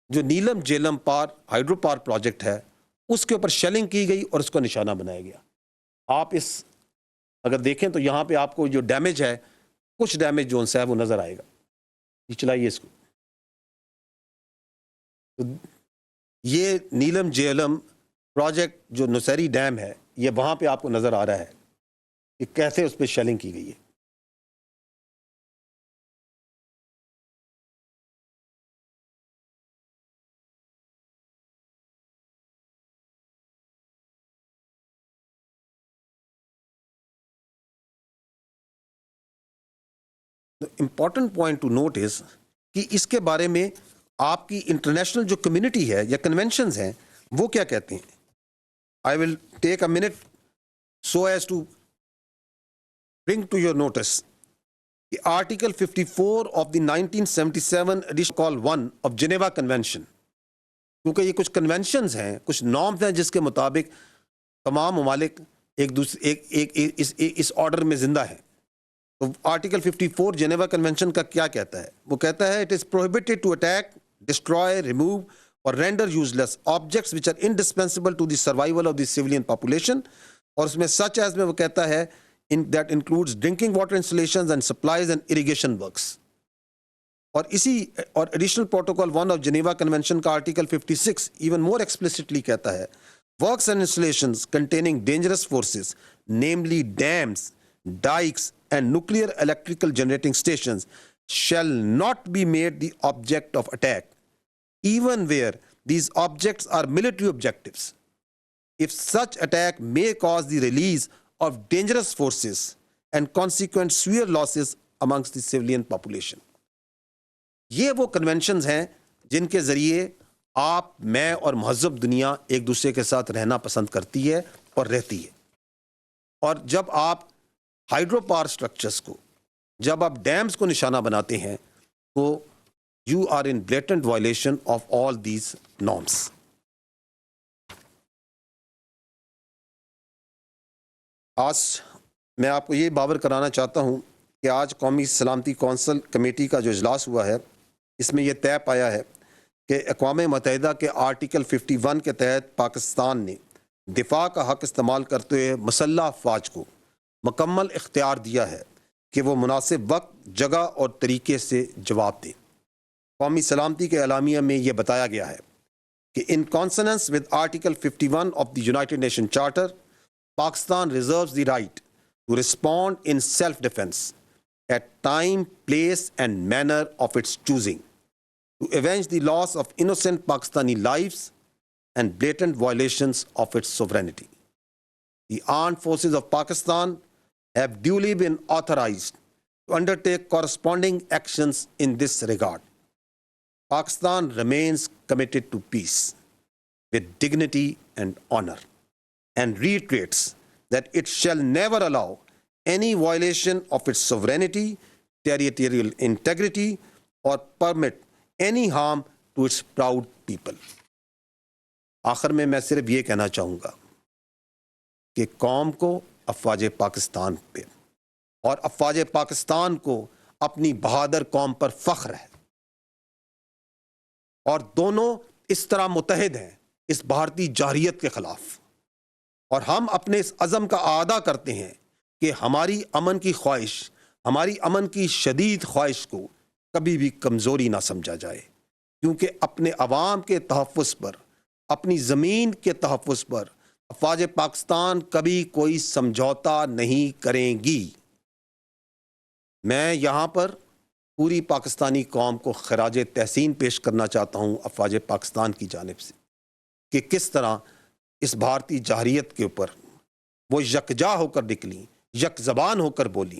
جو نیلم Jhelum hydro power project ہے اس کے اوپر شیلنگ کی گئی اور اس کو نشانہ بنایا گیا. آپ اس اگر دیکھیں تو یہاں پہ آپ کو جو ڈیمیج ہے, کچھ ڈیمیج جو ہے وہ نظر آئے گا. یہ چلائیے اس کو. یہ نیلم جیلم پروجیکٹ جو نوسیری ڈیم ہے, یہ وہاں پہ آپ کو نظر آ رہا ہے کہ کیسے اس پہ شیلنگ کی گئی ہے. امپورٹنٹ پوائنٹ ٹو نوٹ از کہ اس کے بارے میں آپ کی انٹرنیشنل جو کمیونٹی ہے یا کنونشنز ہیں وہ کیا کہتے ہیں. I will take a minute so as to bring to your notice کہ article 54 of the 1977 edition call 1 of Geneva convention, کیونکہ یہ کچھ کنونشنز ہیں, کچھ نارمز ہیں جس کے مطابق تمام ممالک ایک دوسرے اس آرڈر میں زندہ ہیں. تو آرٹیکل 54 جنیوا کنونشن کا کیا کہتا ہے؟ وہ کہتا ہے it is prohibited to attack, destroy, remove اور render useless objects which are indispensable to the survival of the civilian population. اور اس میں سچ ایز میں وہ کہتا ہے that includes drinking water installations and supplies and irrigation works. اور additional protocol 1 of Geneva convention کا آرٹیکل 56 ایون مور ایکسپلسٹلی کہتا ہے works and installations containing dangerous forces, namely dams, dikes and nuclear electrical generating stations shall not be made the object of attack, even where these objects are military objectives, if such attack may cause the release of dangerous forces and consequent severe losses amongst the civilian population. یہ وہ conventions ہیں جن کے ذریعے آپ, میں اور مہذب دنیا ایک دوسرے کے ساتھ رہنا پسند کرتی ہے اور رہتی ہے. اور جب آپ ہائیڈرو پاور سٹرکچرز کو, جب آپ ڈیمز کو نشانہ بناتے ہیں تو you are in blatant violation of all these norms. آج میں آپ کو یہ باور کرانا چاہتا ہوں کہ آج قومی سلامتی کونسل کمیٹی کا جو اجلاس ہوا ہے اس میں یہ طے پایا ہے کہ اقوام متحدہ کے آرٹیکل 51 کے تحت پاکستان نے دفاع کا حق استعمال کرتے ہوئے مسلح افواج کو مکمل اختیار دیا ہے کہ وہ مناسب وقت, جگہ اور طریقے سے جواب دیں. قومی سلامتی کے اعلامیہ میں یہ بتایا گیا ہے کہ in consonance with article 51 of the United Nation charter, Pakistan reserves the right to respond in self-defense at time, place and manner of its choosing to avenge the loss of innocent Pakistani lives and blatant violations of its sovereignty. The armed forces of Pakistan have duly been authorized to undertake corresponding actions in this regard. Pakistan remains committed to peace with dignity and honor, and reiterates that it shall never allow any violation of its sovereignty, territorial integrity, or permit any harm to its proud people. آخر میں صرف یہ کہنا چاہوں گا کہ قوم کو افواج پاکستان پہ اور افواج پاکستان کو اپنی بہادر قوم پر فخر ہے, اور دونوں اس طرح متحد ہیں اس بھارتی جارحیت کے خلاف. اور ہم اپنے اس عزم کا اعادہ کرتے ہیں کہ ہماری امن کی خواہش, ہماری امن کی شدید خواہش کو کبھی بھی کمزوری نہ سمجھا جائے, کیونکہ اپنے عوام کے تحفظ پر, اپنی زمین کے تحفظ پر افواج پاکستان کبھی کوئی سمجھوتا نہیں کریں گی. میں یہاں پر پوری پاکستانی قوم کو خراج تحسین پیش کرنا چاہتا ہوں افواج پاکستان کی جانب سے کہ کس طرح اس بھارتی جارحیت کے اوپر وہ یکجا ہو کر نکلی, یک زبان ہو کر بولی,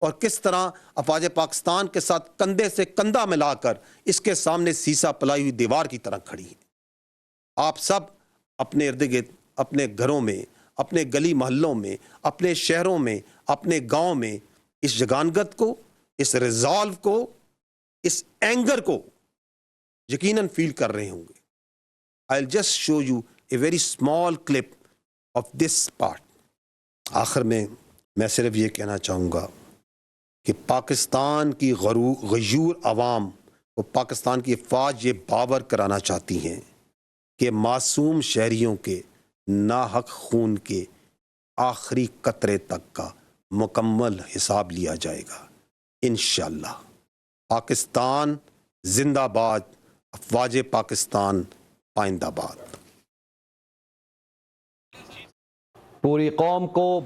اور کس طرح افواج پاکستان کے ساتھ کندھے سے کندھا ملا کر اس کے سامنے سیسا پلائی ہوئی دیوار کی طرح کھڑی ہیں. آپ سب اپنے ارد گرد, اپنے گھروں میں, اپنے گلی محلوں میں, اپنے شہروں میں, اپنے گاؤں میں اس جگانگت کو, اس ریزالو کو, اس اینگر کو یقیناً فیل کر رہے ہوں گے. I'll just show you a very small clip of this part. آخر میں صرف یہ کہنا چاہوں گا کہ پاکستان کی غیور عوام وہ پاکستان کی افواج یہ باور کرانا چاہتی ہیں کہ معصوم شہریوں کے ناحق خون کے آخری قطرے تک کا مکمل حساب لیا جائے گا انشاءاللہ۔ پاکستان زندہ باد، افواج پاکستان پائندہ باد۔ پوری قوم کو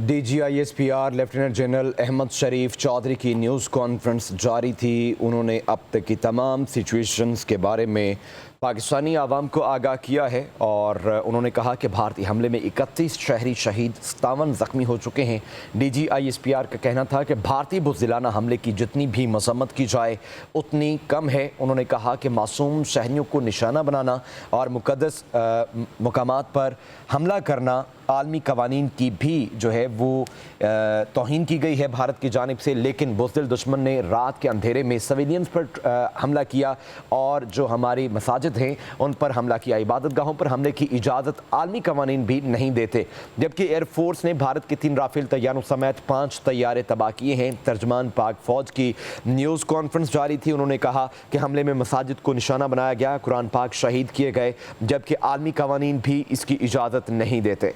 D G I S P R lieutenant general Ahmed Sharif Chaudhry کی نیوز کانفرنس جاری تھی۔ انہوں نے اب تک کی تمام سچویشنز کے بارے میں پاکستانی عوام کو آگاہ کیا ہے، اور انہوں نے کہا کہ بھارتی حملے میں 31 شہری شہید، 57 زخمی ہو چکے ہیں۔ D G I S P R کا کہنا تھا کہ بھارتی بزدلانہ حملے کی جتنی بھی مذمت کی جائے اتنی کم ہے۔ انہوں نے کہا کہ معصوم شہریوں کو نشانہ بنانا اور مقدس مقامات پر حملہ کرنا، عالمی قوانین کی بھی جو ہے وہ توہین کی گئی ہے بھارت کی جانب سے، لیکن بزدل دشمن نے رات کے اندھیرے میں سویلینز پر حملہ کیا اور جو ہماری مساجد ہیں ان پر حملہ کیا۔ عبادت گاہوں پر حملے کی اجازت عالمی قوانین بھی نہیں دیتے۔ جبکہ ایئر فورس نے بھارت کے 3 رافیل طیاروں سمیت 5 طیارے تباہ کیے ہیں۔ ترجمان پاک فوج کی نیوز کانفرنس جاری تھی۔ انہوں نے کہا کہ حملے میں مساجد کو نشانہ بنایا گیا، قرآن پاک شہید کیے گئے، جبکہ عالمی قوانین بھی اس کی اجازت نہیں دیتے۔